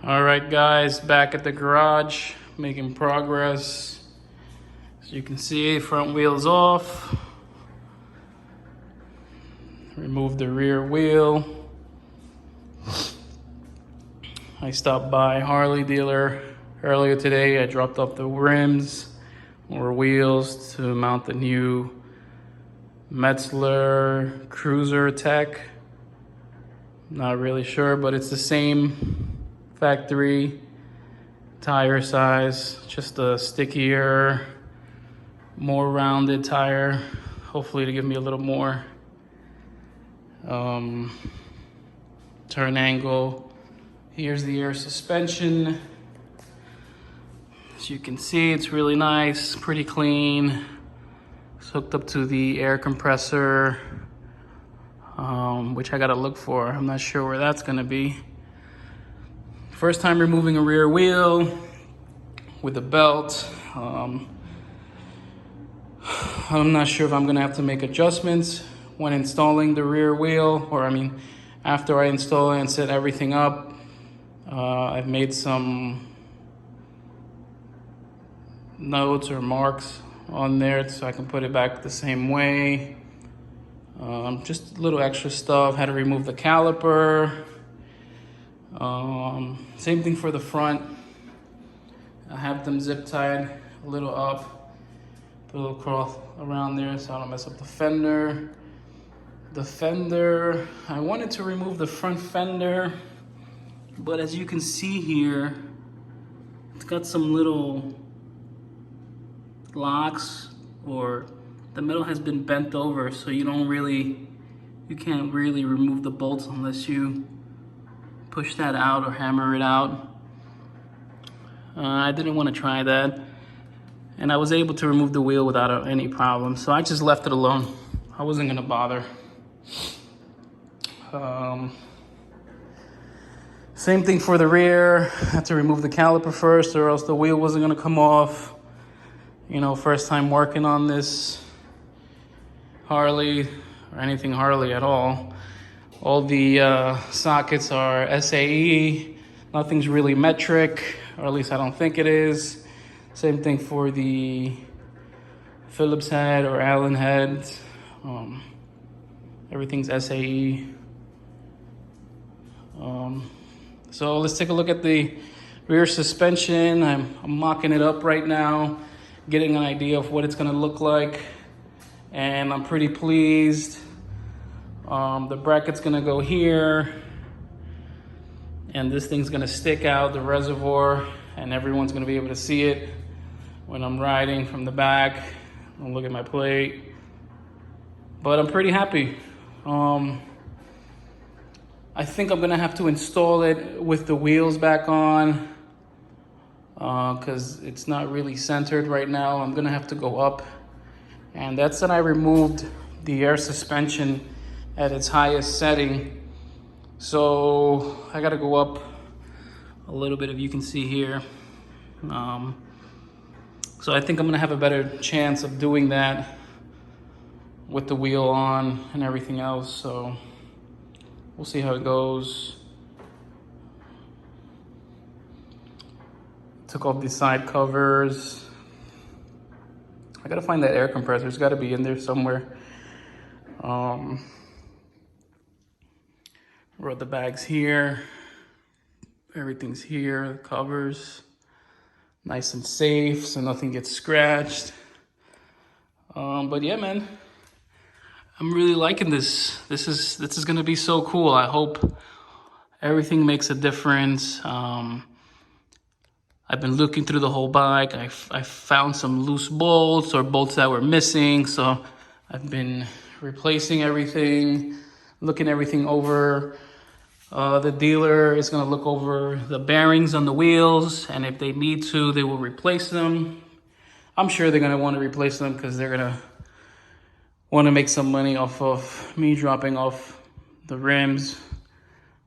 All right, guys, back at the garage, making progress. As you can see, front wheel's off. Remove the rear wheel. I stopped by Harley dealer earlier today. I dropped off the rims or wheels to mount the new Metzler Cruiser Tech. Not really sure, but it's the same factory tire size, just a stickier, more rounded tire, hopefully to give me a little more turn angle. Here's the air suspension. As you can see, it's really nice, pretty clean. It's hooked up to the air compressor, which I gotta look for. I'm not sure where that's gonna be. First time removing a rear wheel with a belt. I'm not sure if I'm gonna have to make adjustments when installing the rear wheel, or after I install it and set everything up. I've made some notes or marks on there so I can put it back the same way. Just a little extra stuff. Had to remove the caliper. Same thing for the front. I have them zip tied a little up, put a little cloth around there so I don't mess up the fender. The fender, I wanted to remove the front fender, but as you can see here, it's got some little locks, or the metal has been bent over, so you can't really remove the bolts unless you push that out or hammer it out. I didn't want to try that, and I was able to remove the wheel without any problem, so I just left it alone. I wasn't gonna bother. Same thing for the rear. I had to remove the caliper first, or else the wheel wasn't gonna come off. You know, first time working on this Harley, or anything Harley at all. All the sockets are SAE. Nothing's really metric, or at least I don't think it is. Same thing for the Phillips head or Allen head. Everything's SAE. So let's take a look at the rear suspension. I'm mocking it up right now, getting an idea of what it's gonna look like, and I'm pretty pleased. The bracket's gonna go here, and this thing's gonna stick out the reservoir, and everyone's gonna be able to see it when I'm riding from the back. I'll look at my plate, but I'm pretty happy. I think I'm gonna have to install it with the wheels back on, because it's not really centered right now. I'm gonna have to go up, and that's that I removed the air suspension at its highest setting. So I gotta go up a little bit, if you can see here. So I think I'm gonna have a better chance of doing that with the wheel on and everything else. So we'll see how it goes. Took off the side covers. I gotta find that air compressor. It's gotta be in there somewhere. Wrote the bags here. Everything's here, the covers. Nice and safe, so nothing gets scratched. But yeah, man, I'm really liking this. This is gonna be so cool. I hope everything makes a difference. I've been looking through the whole bike. I found some loose bolts or bolts that were missing, so I've been replacing everything, looking everything over. The dealer is gonna look over the bearings on the wheels, and if they need to, they will replace them. I'm sure they're gonna wanna replace them because they're gonna wanna make some money off of me dropping off the rims,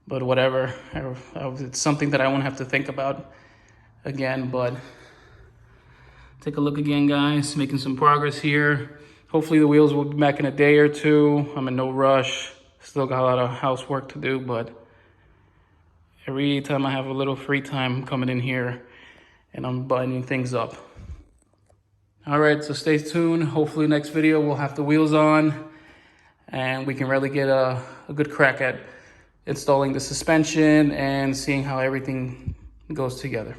but whatever. It's something that I won't have to think about again, but take a look again, guys. Making some progress here. Hopefully the wheels will be back in a day or two. I'm in no rush. Still got a lot of housework to do, but Every time I have a little free time, coming in here and I'm buttoning things up. All right, so stay tuned. Hopefully next video we'll have the wheels on and we can really get a good crack at installing the suspension and seeing how everything goes together.